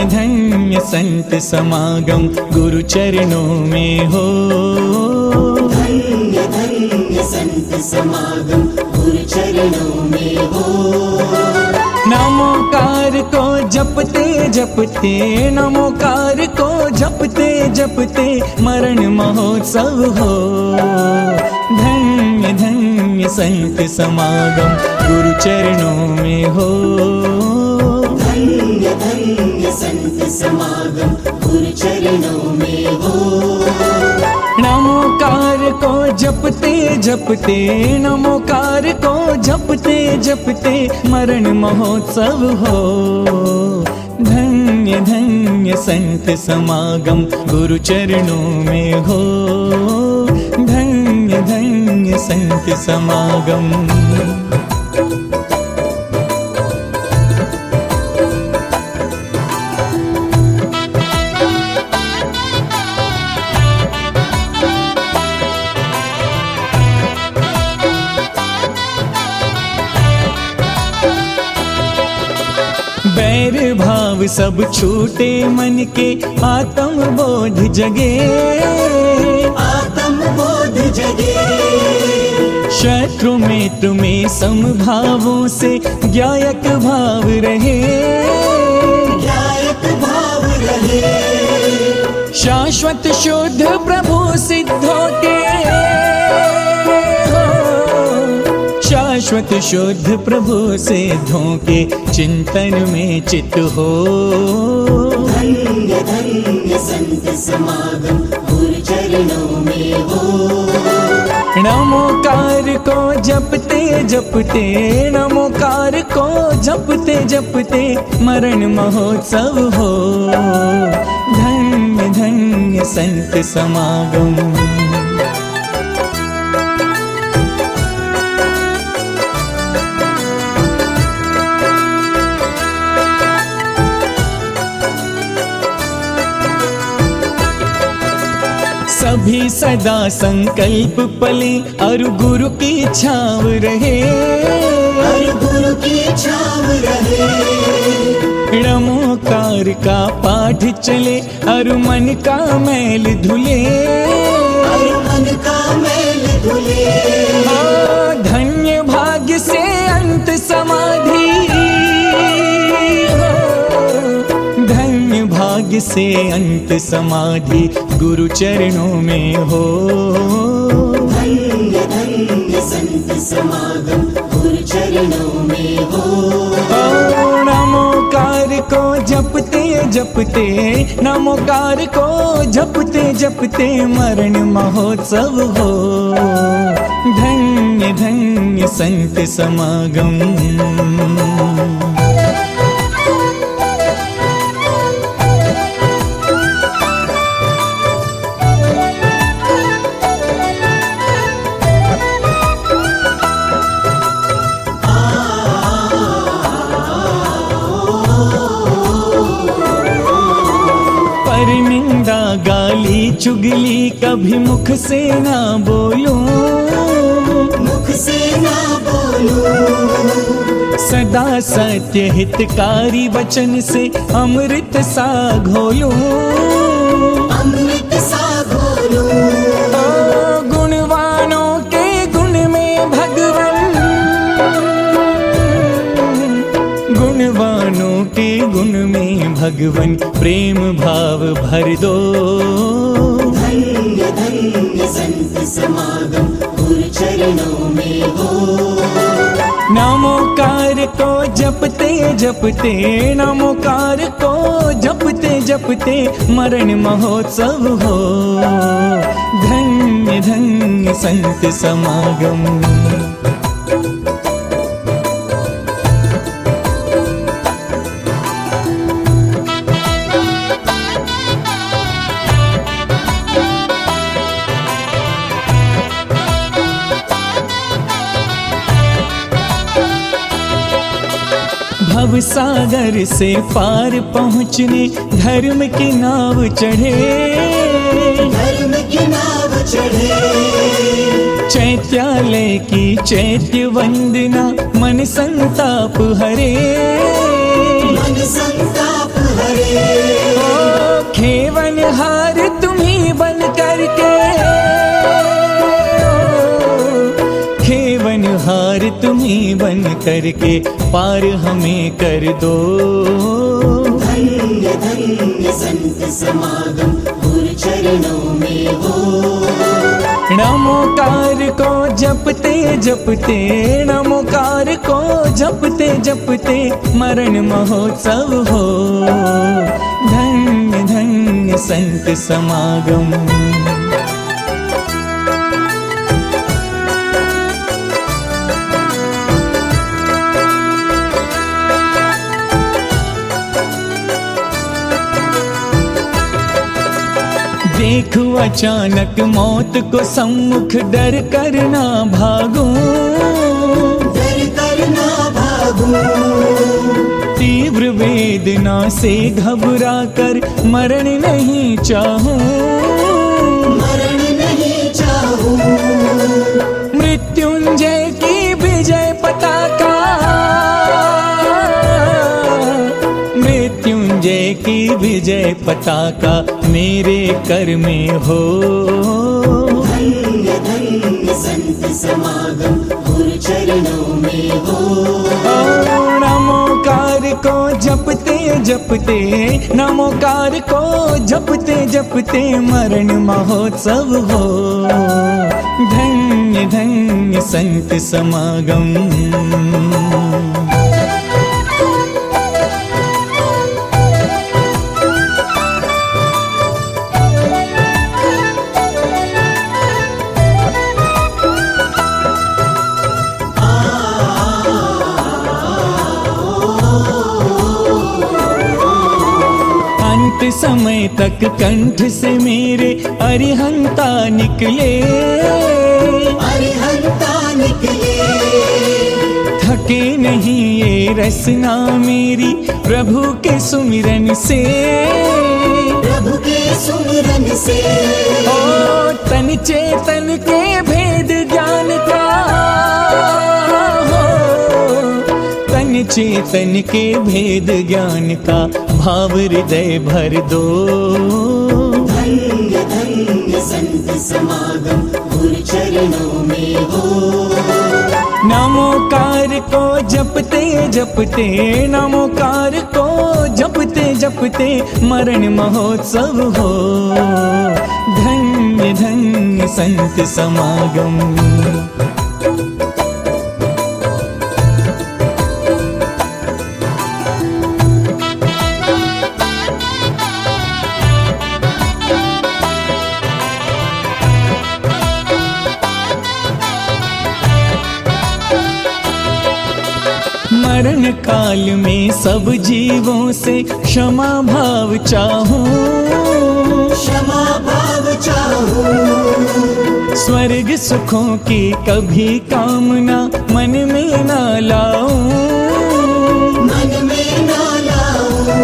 धन्य धन्य संत समागम गुरु चरणों में हो। धन्य धन्य संत समागम गुरु चरणों में हो। नमोकार को जपते जपते, नमोकार को जपते जपते मरण महोत्सव हो। धन्य धन्य संत समागम गुरु चरणों में हो। धन्य धन्य संत समागम गुरु चरणों में हो। नमोकार को जपते जपते, नमोकार को जपते जपते मरण महोत्सव हो। धन्य धन्य संत समागम गुरु चरणों में हो। धन्य धन्य संत समागम। बैर भाव सब छूटे मन के, आत्म बोध जगे, आत्म बोध जगे। शत्रु मित्र में समभावों से ज्ञायक भाव रहे, ज्ञायक भाव रहे। शाश्वत शुद्ध प्रभु सिद्धों के, शाश्वत शुद्ध प्रभु सिद्धों के चिंतन में चित हो। धन्य धन्य संत समागम गुरु चरणों में हो। नमोकार को जपते जपते, नमोकार को जपते जपते मरण महोत्सव हो। धन्य धन्य संत समागम। सभी सदा संकल्प पले और गुरु की छाव रहे, और गुरु की छाव रहे। नमोकार का पाठ चले और मन का मैल धुले, और मन का मैल धुले। धन्य भाग्य से अंत समाधि, धन्य भाग्य से अंत समाधि गुरु चरणों में हो। धन्य धन्य संत समागम गुरु चरणों में हो। नमोकार को जपते जपते, नमोकार को जपते जपते मरण महोत्सव हो। धन्य धन्य संत समागम। निंदा गाली चुगली कभी मुख से ना बोलूं, मुख से ना बोलूं। सदा सत्य हितकारी वचन से अमृत सा घोलूं, अमृत सा घोलूं। गुणवानों के गुण में भगवन, गुणवानों के गुण में भगवन प्रेम भाव भर दो। धन्य धन्य संत समागम गुरु चरणों में हो। नमोकार को जपते जपते, नमोकार को जपते जपते मरण महोत्सव हो। धन्य धन्य संत समागम। भव सागर से पार पहुँचने धर्म की नाव चढ़े, धर्म की नाव चढ़े। चैत्यालय की चैत्य वंदना मन संताप हरे, मन संताप हरे। नहीं बन करके पार हमें कर दो। धन्य धन्य संत समागम गुरु चरणों में हो। नमोकार को जपते जपते, नमोकार को जपते जपते मरण महोत्सव हो। धन्य धन्य संत समागम। देखो अचानक मौत को सम्मुख, डर कर ना भागो, डर कर ना भागो। तीव्र वेदना से घबरा कर मरण नहीं चाहूं, मरण नहीं चाहूं। मृत्युंजय की विजय पताका, मृत्युंजय की विजय पताका मेरे कर में हो। धन्य धन्य संत समागम गुरु चरणों में हो। नमोकार को जपते जपते, नमोकार को जपते जपते मरण महोत्सव हो। धन्य धन्य संत समागम। समय तक कंठ से मेरे अरिहंता निकले, अरिहंता निकले। थके नहीं ये रसना मेरी प्रभु के सुमिरन से, प्रभु के सुमिरन से। ओ तन चेतन के भेद ज्ञान का, तन चेतन के भेद ज्ञान का भाव हृदय भर दो। धन्य धन्य संत समागम गुरु चरणों में हो। नमोकार को जपते जपते, नमोकार को जपते जपते मरण महोत्सव हो। धन्य धन्य संत समागम। मरण काल में सब जीवों से क्षमा भाव चाहूं, क्षमा भाव चाहूं। स्वर्ग सुखों की कभी कामना मन में ना लाऊं, मन में ना लाऊं।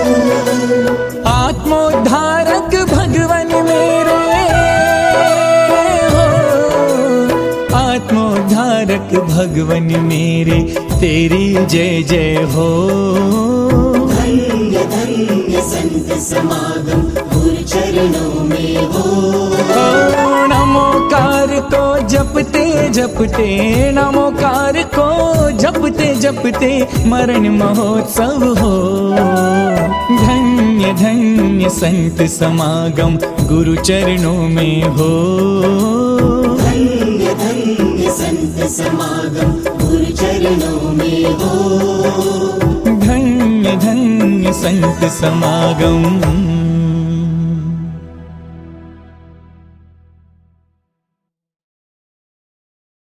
आत्मोद्धारक भगवन मेरे हो, आत्मोद्धारक भगवन मेरे तेरी जय जय हो। धन्य धन्य संत समागम गुरु चरणों में हो। नमोकार को जपते जपते, नमोकार को जपते जपते मरण महोत्सव हो। धन्य धन्य संत समागम गुरु चरणों में हो। धन्य धन्य संत समागम गुरु चरणों में हो। धन्य धन्य संत समागम।